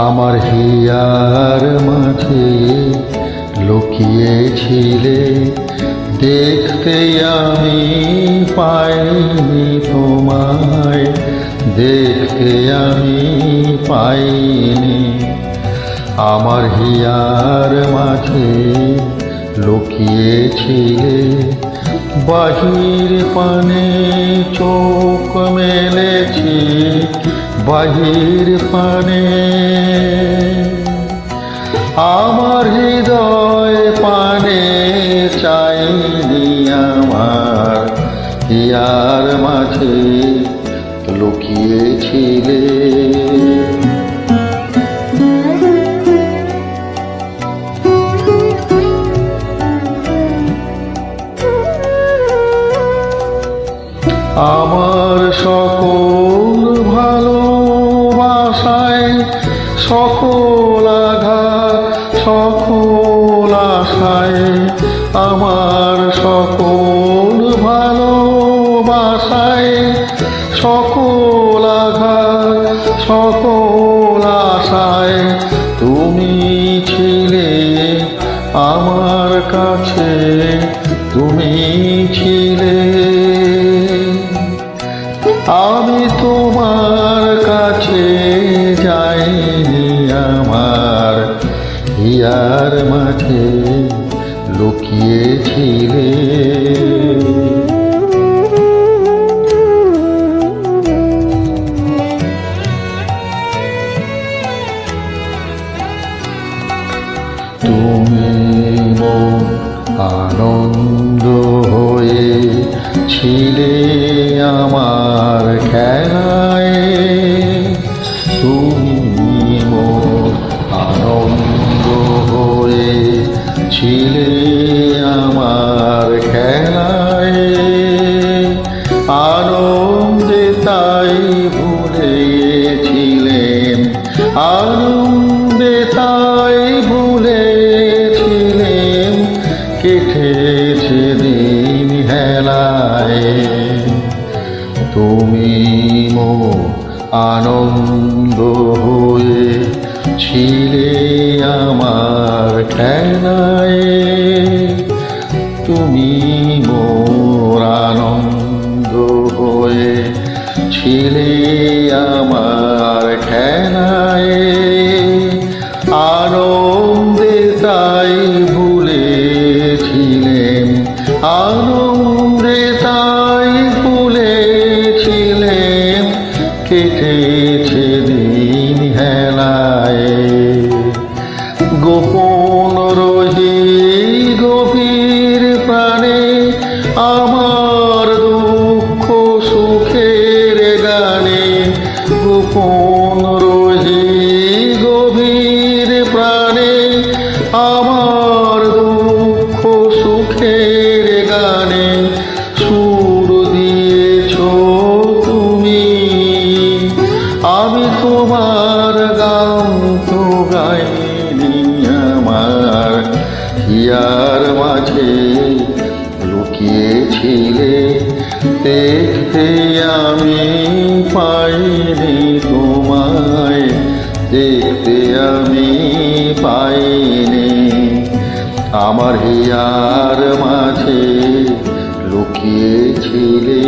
আমার হিয়ার মাঝে লুকিয়েছিলে, দেখতে আমি পাইনি তোমায়, দেখতে আমি পাইনি। আমার হিয়ার মাঝে লুকিয়েছিলে, বাহির পানে চোখ মেলেছি, বাহির পানে আমার হৃদয় পানে চাইনি। আমার হিয়ার মাঝে লুকিয়েছিলে। আমার সকল ভালোবাসায়, সকল আঘাত, সকল আশায়, আমার সকল ভালোবাসায়, সকল আঘাত, সকল আশায় তুমি ছিলে আমার কাছে, তুমি ছিলে। আমি তোমার কাছে যাইনি, আমার হিয়ার মাঝে লুকিয়েছিলে। তুমি মোর আনন্দ হয়ে ছিলে আমার খেলায়, তুমি মোর আনন্দ হয়ে ছিলে আমার খেলায়। আনন্দে তাই ভুলেছিলেন, আনন্দে তাই ভুলেছিলেন, কেটেছে দিন হেলায়। তুমি মোর আনন্দ হয়ে ছিলে আমার খেলায়, তুমি মোর আনন্দ হয়ে ছিলে আমার খেলায়। আনন্দে তাই ভুলেছিলেন, আনন্দে তাই ভুলেছিলেন, কেটেছে দিন হেলায়। গোপন রহি গভীর প্রাণে আমার দুঃখ সুখের গানে, গোপন রহি গভীর প্রাণে আমার দুঃখ সুখের গানে সুর দিয়েছ তুমি। আমি তোমার গান তো গাইনি, আমার হিয়ার মাঝে লুকিয়েছিলে, দেখতে আমি পাইনি তোমায়, দেখতে আমি পাইনি। আমার হিয়ার মাঝে লুকিয়েছিলে।